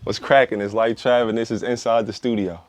What's cracking? It's LifeTrav, and this is Inside the Studio.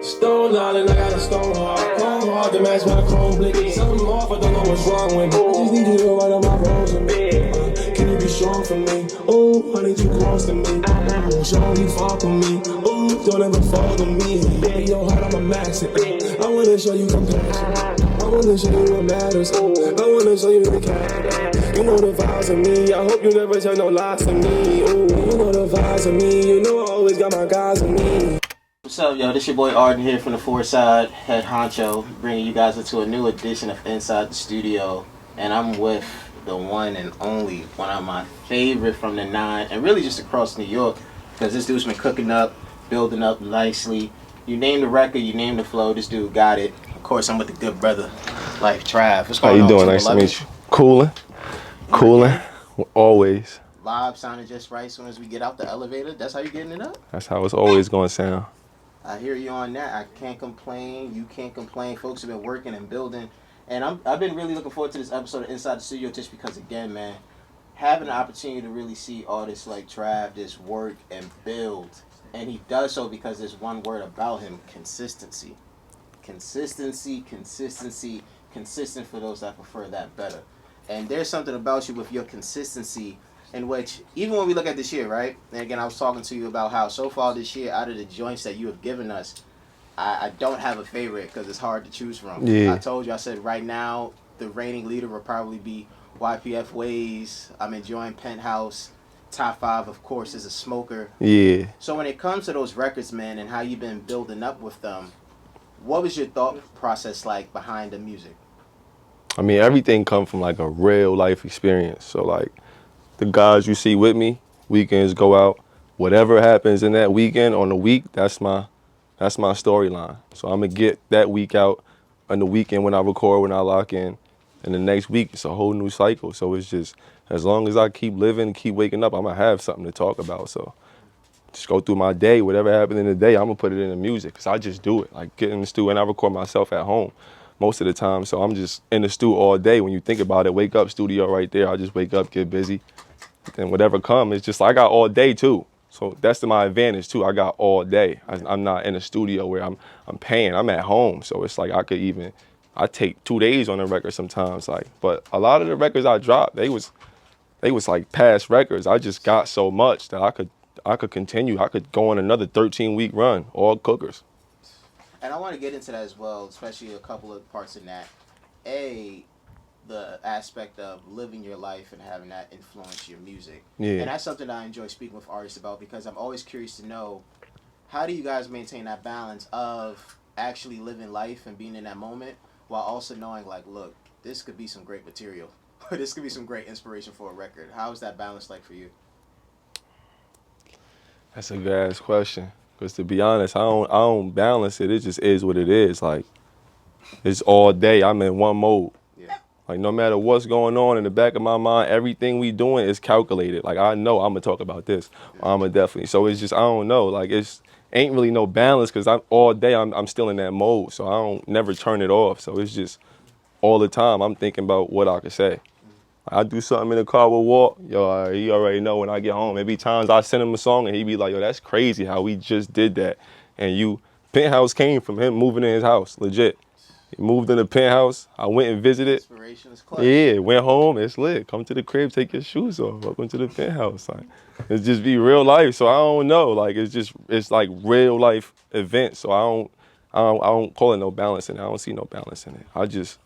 Stone island, I got a stone heart. Cold hard to match my chrome blicky. Something off, I don't know what's wrong with me. I just need you to write on my wrongs with me. Can you be strong for me? Ooh, I need you close to me. Ooh, show you fuck with me. Ooh, don't ever fall to me. Baby, your heart, I'm a max it. I wanna show you compassion. I wanna show you what matters. I wanna show you the character. You know the vibes of me. I hope you never tell no lies to me. Ooh, you know the vibes of me. You know I always got my guys with me. What's up, yo? This your boy Arden here from the Forest Side, head honcho, bringing you guys into a new edition of Inside the Studio. And I'm with the one and only, one of my favorite from the 9, and really just across New York, because this dude's been cooking up, building up nicely. You name the record, you name the flow, this dude got it. Of course, I'm with the good brother, LifeTrav. What's going on? How you doing? Nice to meet you. Cooling, always. Vibe sounded just right as soon as we get out the elevator. That's how you getting it up? That's how it's always going to sound. I hear you on that. I can't complain. You can't complain. Folks have been working and building. And I've been really looking forward to this episode of Inside the Studio just because, again, man, having the opportunity to really see artists like Trav just work and build. And he does so because there's one word about him: consistency. Consistency, consistency, consistent for those that prefer that better. And there's something about you with your consistency in which, even when we look at this year, right? And again, I was talking to you about how so far this year, out of the joints that you have given us, I don't have a favorite because it's hard to choose from. Yeah. I told you, I said right now, the reigning leader will probably be YPF Ways. I'm enjoying Penthouse. Top 5, of course, is A Smoker. Yeah. So when it comes to those records, man, and how you've been building up with them, what was your thought process like behind the music? I mean, everything come from like a real life experience. So like, the guys you see with me, weekends go out. Whatever happens in that weekend on the week, that's my storyline. So I'm gonna get that week out on the weekend when I record, when I lock in, and the next week it's a whole new cycle. So it's just, as long as I keep living, keep waking up, I'm gonna have something to talk about. So just go through my day, whatever happened in the day, I'm gonna put it in the music, because I just do it. Like, get in the studio, and I record myself at home most of the time. So I'm just in the studio all day. When you think about it, wake up, studio right there. I just wake up, get busy. And whatever comes, it's just, I got all day too. So that's to my advantage too. I got all day. I'm not in a studio where I'm paying. I'm at home. So it's like I take 2 days on a record sometimes. Like, but a lot of the records I dropped, they was like past records. I just got so much that I could continue. I could go on another 13-week run, all cookers. And I want to get into that as well, especially a couple of parts in that. The aspect of living your life and having that influence your music. Yeah. And that's something that I enjoy speaking with artists about, because I'm always curious to know, how do you guys maintain that balance of actually living life and being in that moment while also knowing, like, look, this could be some great material. This could be some great inspiration for a record. How is that balance like for you? That's a good ass question. Because to be honest, I don't balance it. It just is what it is. Like, it's all day. I'm in one mode. Yeah. Like, no matter what's going on in the back of my mind, everything we doing is calculated. Like, I know I'm gonna talk about this. I'm gonna definitely. So it's just, I don't know. Like, it's ain't really no balance, because I'm all day. I'm still in that mode. So I don't never turn it off. So it's just all the time I'm thinking about what I could say. I do something in the car with Walt. Yo, he already know when I get home. There be times I send him a song and he be like, yo, that's crazy how we just did that. And Penthouse came from him moving in his house, legit. He moved in the Penthouse. I went and visited. Inspiration is clutch. Yeah, went home. It's lit. Come to the crib, take your shoes off. Welcome to the Penthouse. Like, it's just be real life. So I don't know. Like, it's like real life events. So I don't call it no balance in it. I don't see no balance in it. I just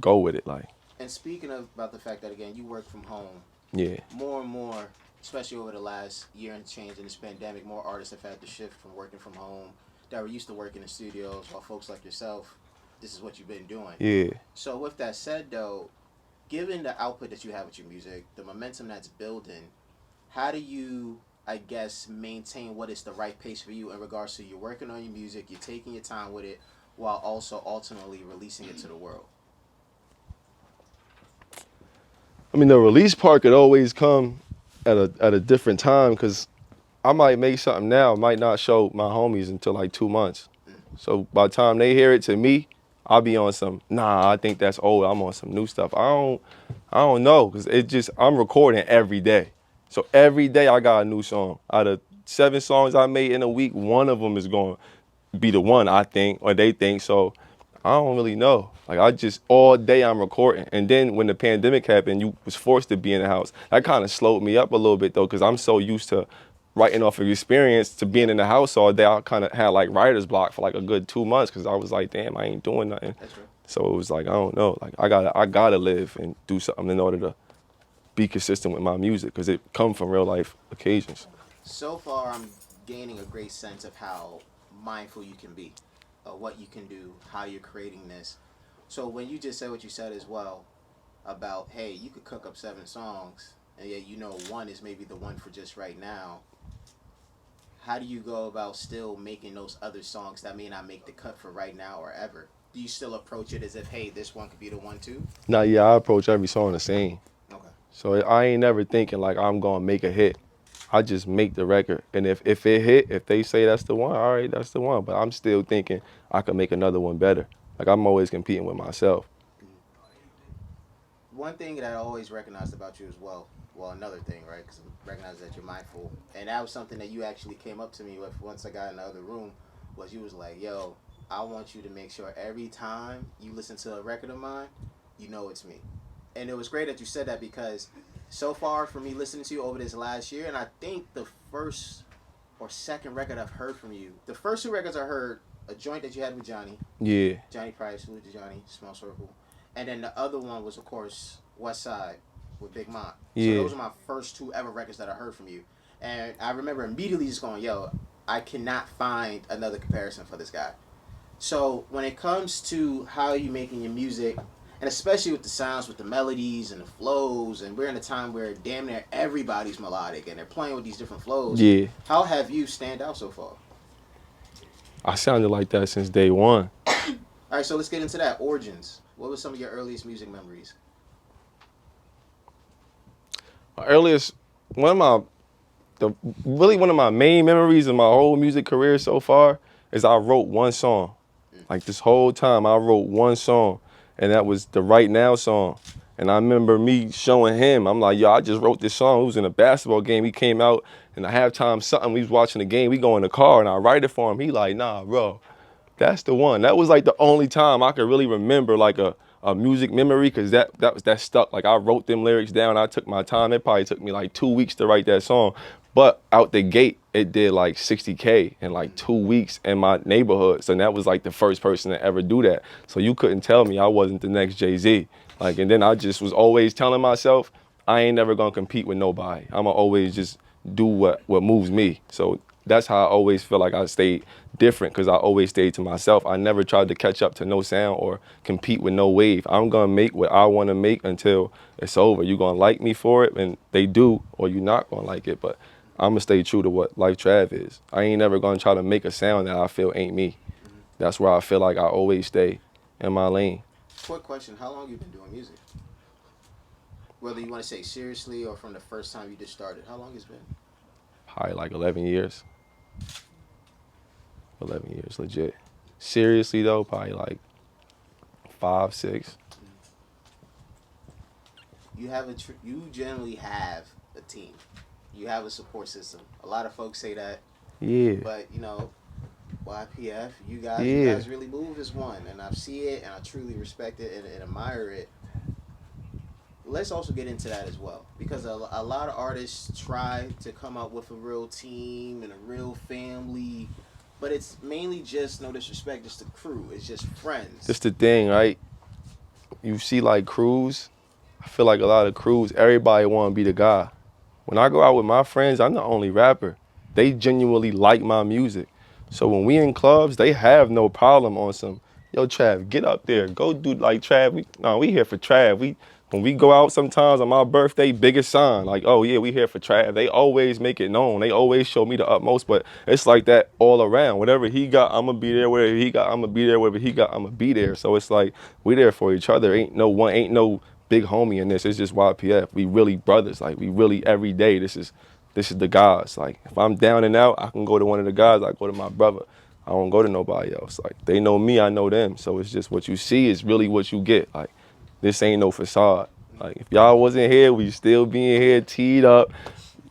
go with it. Like. And speaking about the fact that, again, you work from home. Yeah. More and more, especially over the last year and change in this pandemic, more artists have had to shift from working from home that were used to working in studios, while folks like yourself, this is what you've been doing. Yeah. So with that said, though, given the output that you have with your music, the momentum that's building, how do you, I guess, maintain what is the right pace for you in regards to you're working on your music, you're taking your time with it, while also ultimately releasing it to the world? I mean, the release part could always come at a different time, because I might make something now, might not show my homies until like 2 months. So by the time they hear it to me, I'll be on some, nah, I think that's old. I'm on some new stuff. I don't know, cause it just, I'm recording every day. So every day I got a new song. Out of 7 songs I made in a week, one of them is going to be the one I think, or they think. So I don't really know. Like I just, all day I'm recording. And then when the pandemic happened, you was forced to be in the house. That kind of slowed me up a little bit though, cause I'm so used to writing off of experience to being in the house all day. I kind of had like writer's block for like a good 2 months because I was like, damn, I ain't doing nothing. That's true. So it was like, I don't know. Like I gotta live and do something in order to be consistent with my music because it come from real life occasions. So far, I'm gaining a great sense of how mindful you can be, what you can do, how you're creating this. So when you just said what you said as well about, hey, you could cook up 7 songs, and yet you know one is maybe the one for just right now. How do you go about still making those other songs that may not make the cut for right now or ever? Do you still approach it as if, hey, this one could be the one too? Now, yeah, I approach every song the same. Okay. So I ain't never thinking like I'm gonna make a hit. I just make the record. And if it hit, if they say that's the one, all right, that's the one. But I'm still thinking I could make another one better. Like I'm always competing with myself. One thing that I always recognized about you as well, another thing, right? Because I recognize that you're mindful. And that was something that you actually came up to me with once I got in the other room, was you was like, yo, I want you to make sure every time you listen to a record of mine, you know it's me. And it was great that you said that because so far for me listening to you over this last year, and I think the first or second record I've heard from you, the first 2 records I heard, a joint that you had with Johnny, Yeah. Johnny Price, salute to Johnny, Small Circle. And then the other one was, of course, West Side with Big Mont. Yeah. So those are my first 2 ever records that I heard from you. And I remember immediately just going, yo, I cannot find another comparison for this guy. So when it comes to how you making your music, and especially with the sounds, with the melodies and the flows, and we're in a time where damn near everybody's melodic and they're playing with these different flows. Yeah. How have you stand out so far? I sounded like that since day one. All right, so let's get into that. Origins. What were some of your earliest music memories? My earliest, one of my main memories of my whole music career so far is I wrote one song. Like this whole time I wrote one song, and that was the Right Now song. And I remember me showing him, I'm like, yo, I just wrote this song. It was in a basketball game. He came out in the halftime something. We was watching the game. We go in the car and I write it for him. He like, nah, bro, that's the one. That was like the only time I could really remember like a music memory because that stuck. Like I wrote them lyrics down. I took my time. It probably took me like 2 weeks to write that song. But out the gate, it did like 60K in like 2 weeks in my neighborhood. So that was like the first person to ever do that. So you couldn't tell me I wasn't the next Jay-Z. Like, and then I just was always telling myself, I ain't never gonna compete with nobody. I'ma always just do what moves me. So that's how I always feel like I stayed different because I always stayed to myself. I never tried to catch up to no sound or compete with no wave. I'm gonna make what I wanna make until it's over. You gonna like me for it, and they do, or you not gonna like it. But I'm gonna stay true to what LifeTrav is. I ain't never gonna try to make a sound that I feel ain't me. That's where I feel like I always stay in my lane. Quick question: how long you been doing music? Whether you want to say seriously or from the first time you just started, how long it's been? Probably like 11 years. 11 years, legit. Seriously though, probably like 5, 6. You generally have a team. You have a support system. A lot of folks say that, Yeah. but you know, YPF, you Yeah. guys really move as one, and I see it, and I truly respect it and admire it. Let's also get into that as well, because a lot of artists try to come up with a real team and a real family, but it's mainly just, no disrespect, just a crew. It's just friends. That's the thing, right? You see like crews, I feel like a lot of crews, everybody want to be the guy. When I go out with my friends, I'm the only rapper. They genuinely like my music. So when we in clubs, they have no problem on some, yo, Trav, get up there. Go do like Trav. We here for Trav. When we go out sometimes on my birthday, biggest sign, like, oh yeah, we here for Trav. They always make it known. They always show me the utmost, but it's like that all around. Whatever he got, I'm gonna be there. Whatever he got, I'm gonna be there. Whatever he got, I'm gonna be there. So it's like, we there for each other. Ain't no big homie in this. It's just YPF. We really brothers. Like, we really every day. This is this is the guys. Like, if I'm down and out, I can go to one of the guys. I go to my brother. I don't go to nobody else. Like, they know me, I know them. So it's just what you see is really what you get. Like, this ain't no facade. Like, if y'all wasn't here, we still being here, teed up.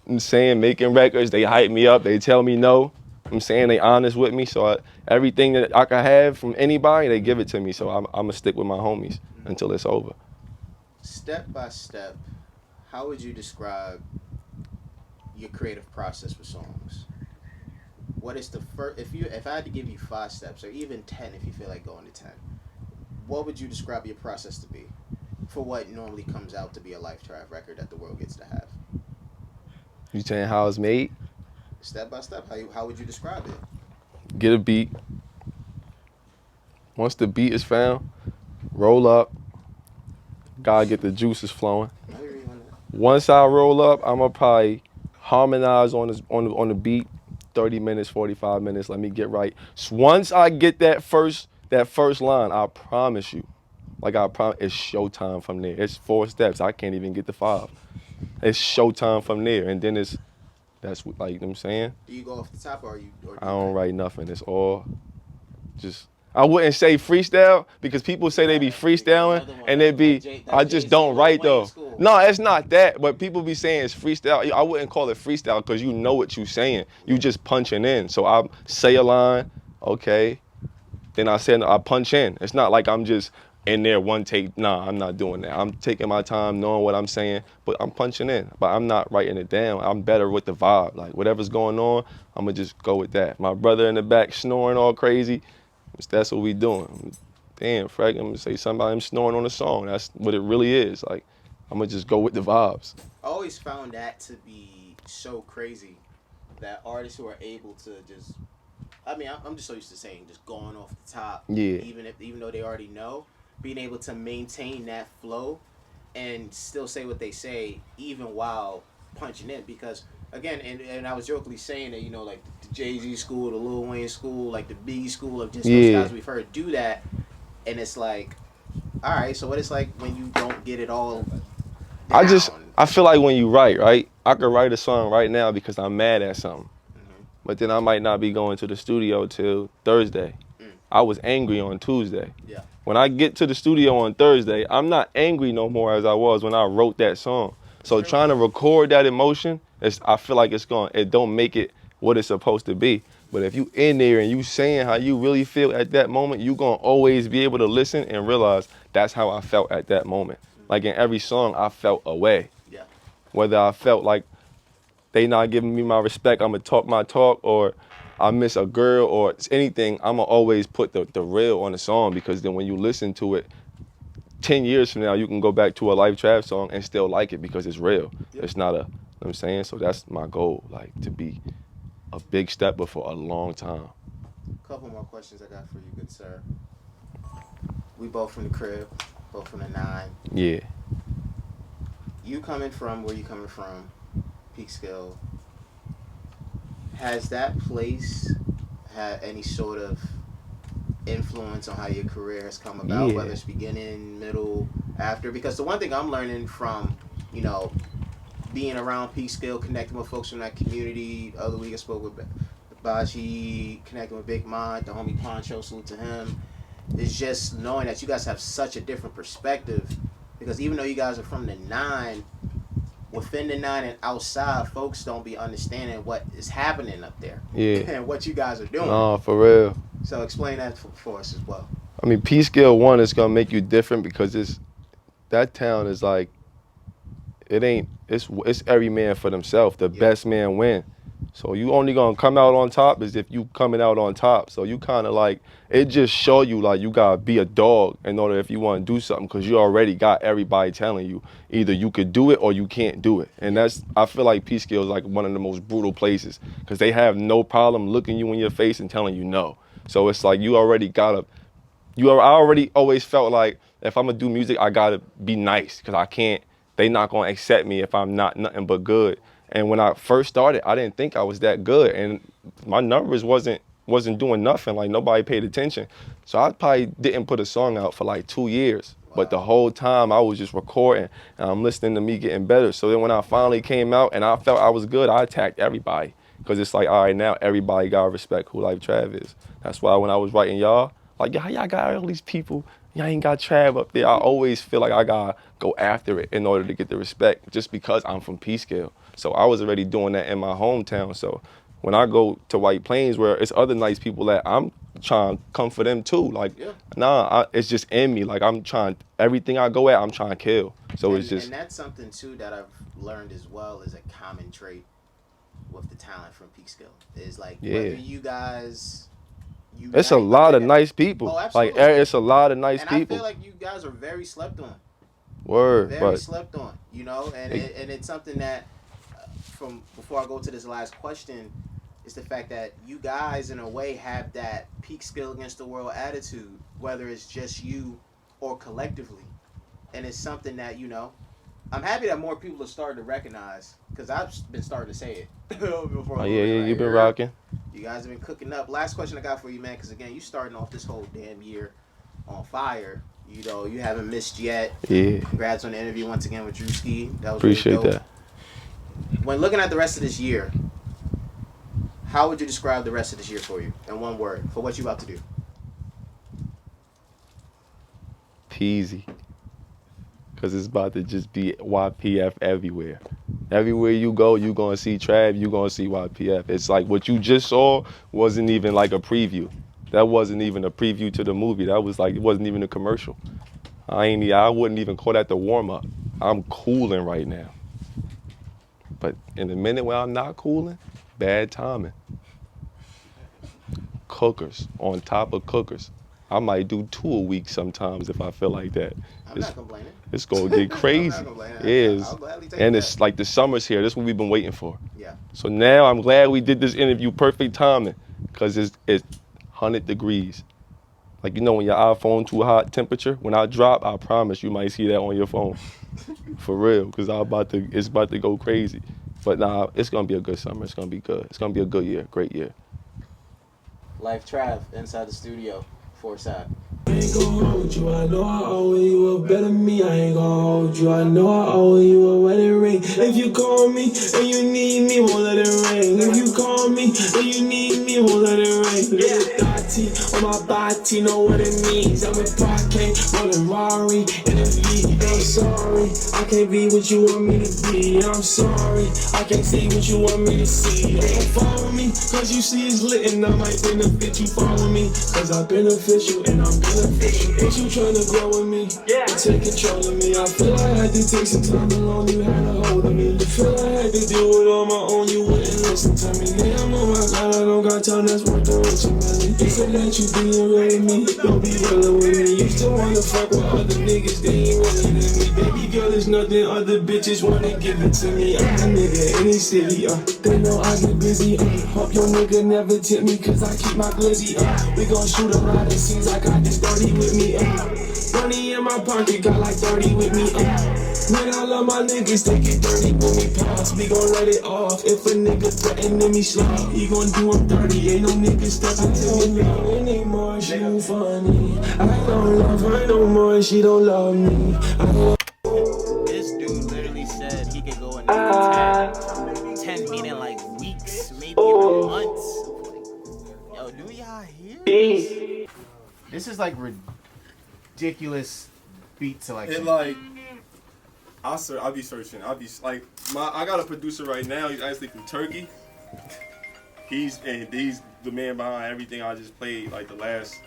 I'm saying, making records. They hype me up. They tell me no. I'm saying they honest with me. So everything that I can have from anybody, they give it to me. So I'm going to stick with my homies until it's over. Step by step, how would you describe your creative process for songs? What is the first, if I had to give you 5 steps, or even 10 if you feel like going to 10, what would you describe your process to be for what normally comes out to be a LifeTrav record that the world gets to have? You saying how it's made? Step by step, how would you describe it? Get a beat. Once the beat is found, roll up. Gotta get the juices flowing. Once I roll up, I'ma probably harmonize on the beat, 30 minutes, 45 minutes. Let me get right. So once I get that first line, I promise you, it's showtime from there. It's 4 steps. I can't even get to 5. It's showtime from there, and then that's like, you know what I'm saying. Do you go off the top, or I don't write nothing. It's all just. I wouldn't say freestyle because people say they be freestyling and they be. I just don't write though. No, it's not that. But people be saying it's freestyle. I wouldn't call it freestyle because you know what you saying. You just punching in. So I say a line, okay. Then I punch in. It's not like I'm just in there one take. Nah, I'm not doing that. I'm taking my time, knowing what I'm saying, but I'm punching in. But I'm not writing it down. I'm better with the vibe. Like whatever's going on, I'm gonna just go with that. My brother in the back snoring all crazy. That's what we doing. Damn, Frank, I'm gonna say somebody I'm snoring on a song. That's what it really is. Like, I'm gonna just go with the vibes. I always found that to be so crazy, that artists who are able to just, I mean, I'm just so used to saying just going off the top. Yeah. Even though they already know, being able to maintain that flow and still say what they say even while punching in, because again, and I was jokingly saying that, like the Jay-Z school, the Lil Wayne school, like the Biggie school of just those guys we've heard do that, and it's like, all right, so what it's like when you don't get it all down. I feel like when you write, right? I could write a song right now because I'm mad at something, but then I might not be going to the studio till Thursday. I was angry on Tuesday. Yeah. When I get to the studio on Thursday, I'm not angry no more as I was when I wrote that song. So trying to record that emotion, I feel like it don't make it what it's supposed to be. But if you in there and you saying how you really feel at that moment, you gonna always be able to listen and realize that's how I felt at that moment. Like in every song, I felt a way. Yeah. Whether I felt like they not giving me my respect, I'm gonna talk my talk, or I miss a girl or anything, I'm gonna always put the real on the song, because then when you listen to it, 10 years from now, you can go back to a LifeTrav song and still like it because it's real. Yep. It's not you know what I'm saying? So that's my goal, like to be a big stepper for a long time. A couple more questions I got for you, good sir. We both from the crib, both from the 9. Yeah. You coming from where you coming from, Peekskill, has that place had any sort of influence on how your career has come about, whether it's beginning, middle, after? Because the one thing I'm learning from, being around Peekskill, connecting with folks from that community, other week I spoke with Baji, connecting with Big Mod, the homie Poncho, salute to him, is just knowing that you guys have such a different perspective, because even though you guys are from the 9, within the 9 and outside, folks don't be understanding what is happening up there. Yeah. And what you guys are doing. No, for real. So explain that for us as well. I mean, Peekskill 1 is gonna make you different because that town is like, it's every man for themselves. The best man win. So you only gonna come out on top is if you coming out on top. So you kind of like, it just show you like you gotta be a dog in order if you want to do something, because you already got everybody telling you either you could do it or you can't do it. And I feel like Peekskill is like one of the most brutal places, because they have no problem looking you in your face and telling you no. So it's like I already always felt like if I'm gonna do music, I gotta be nice, because they not gonna accept me if I'm not nothing but good. And when I first started, I didn't think I was that good, and my numbers wasn't doing nothing. Like nobody paid attention, so I probably didn't put a song out for like 2 years. But the whole time I was just recording and I'm listening to me getting better. So then when I finally came out and I felt I was good, I attacked everybody. Because it's like, all right, now everybody got to respect who LifeTrav is. That's why when I was writing y'all, like, y'all got all these people, y'all ain't got Trav up there. I always feel like I got to go after it in order to get the respect just because I'm from P-Scale. So I was already doing that in my hometown. So when I go to White Plains where it's other nice people that I'm trying to come for them too. Like, it's just in me. Like, I'm trying, everything I go at, I'm trying to kill. So it's just. And that's something too that I've learned as well is a common trait with the talent from Peekskill. Is like, whether you guys. It's a lot of nice people. Oh, absolutely. Like, it's a lot of nice people. And I feel like you guys are very slept on. Word. Very slept on, you know? And it's something that, from before I go to this last question, is the fact that you guys, in a way, have that Peekskill against the world attitude, whether it's just you or collectively. And it's something that, you know, I'm happy that more people are starting to recognize, because I've been starting to say it. Before You've been rocking. You guys have been cooking up. Last question I got for you, man, because again, you starting off this whole damn year on fire. You know, you haven't missed yet. Yeah. Congrats on the interview once again with Drewski. That was Appreciate really dope. that. When looking at the rest of this year, how would you describe the rest of this year for you in one word for what you about to do? Peasy. Because it's about to just be YPF everywhere. Everywhere you go, you're going to see Trav, you're going to see YPF. It's like what you just saw wasn't even like a preview. That wasn't even a preview to the movie. That was like, it wasn't even a commercial. I wouldn't even call that the warm-up. I'm cooling right now. But in the minute when I'm not cooling, bad timing. Cookers on top of cookers. I might do 2 a week sometimes if I feel like that. I'm not complaining. It's gonna get crazy. I'm not complaining. It is. I'll gladly take And that. it's like the summer's here. This is what we've been waiting for. Yeah. So now I'm glad we did this interview, perfect timing, because it's 100 degrees. Like, you know, when your iPhone too hot temperature, when I drop, I promise you might see that on your phone. For real, because it's about to go crazy. But nah, it's gonna be a good summer. It's gonna be good. It's gonna be a good year, great year. LifeTrav inside the studio, Forsyth. I ain't gon' hold you, I know I owe you a better me. I ain't gon' hold you, I know I owe you a wedding ring. If you call me and you need me, won't let it ring. If you call me and you need me, won't let it ring. Little Dottie on my body, know what it means. I'm with Parquet, rolling Rari in the V. I'm sorry, I can't be what you want me to be. I'm sorry, I can't see what you want me to see. Don't follow me, cause you see it's lit and I might benefit you. Follow me, cause I'm beneficial and I'm beneficial. Ain't you trying to grow with me? Yeah. And take control of me. I feel I had to take some time alone. You had a hold of me. You feel I had to do it on my own. You wouldn't listen to me. Damn, oh my God, I don't got time. That's worth the rich and money. You said that you being real with me. Don't be real with me. You still wanna fuck with other niggas. They ain't really than me. Baby girl, there's nothing other bitches wanna give it to me. I'm a nigga in the city. They know I get busy. Hope your nigga never tip me. Cause I keep my glizzy. We gon' shoot a lot of scenes. I got this 30 with me, money in my pocket, got like 30 with me, Man, I love my niggas, they get dirty with me, pause. We gon' let it off. If a nigga threatening me slow, he gon' do him dirty. Ain't no nigga stepping to me anymore. She ain't funny. I don't love her no more. She don't love me. This dude literally said he could go another 10 meaning like weeks, maybe even months. Yo, do y'all hear? This is like ridiculous beat selection. It like, I'll be searching. I'll be like, I got a producer right now. He's actually from Turkey. He's the man behind everything I just played, like the last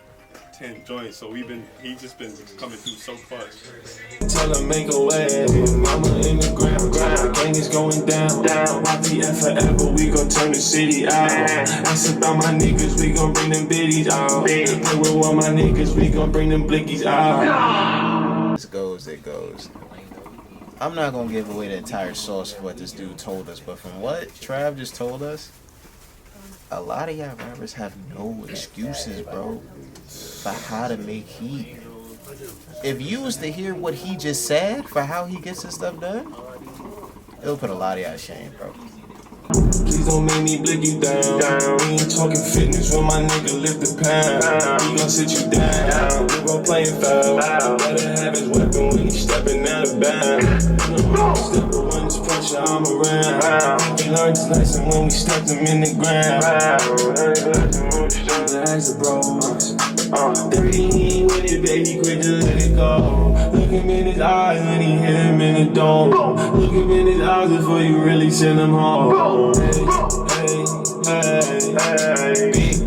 10 joints. So he's just been coming through so much. Tell her make a way. Mama in the ground. Gang is going down. YPF forever. We gon' turn the city out. Ask about my niggas. We gon' bring them biddies out. Play with all my niggas. We gon' bring them blickies out. It goes. I'm not gonna give away the entire sauce for what this dude told us, but from what Trav just told us, a lot of y'all rappers have no excuses, bro, for how to make heat. If you was to hear what he just said for how he gets his stuff done, it'll put a lot of y'all to shame, bro. Please don't make me blick you down. We ain't talking fitness when my nigga lift the pound. He gon' sit you down. We gon' playing foul. Let him have his weapon when he stepping out of bounds. Step when it's pressure, I'm around. We learned this lesson when we stepped him in the ground. Ask the bros. If he ain't with it, baby, quit to let it go. Look him in his eyes when he hit him in the dome. Look him in his eyes before you really send him home. Hey, hey, hey, big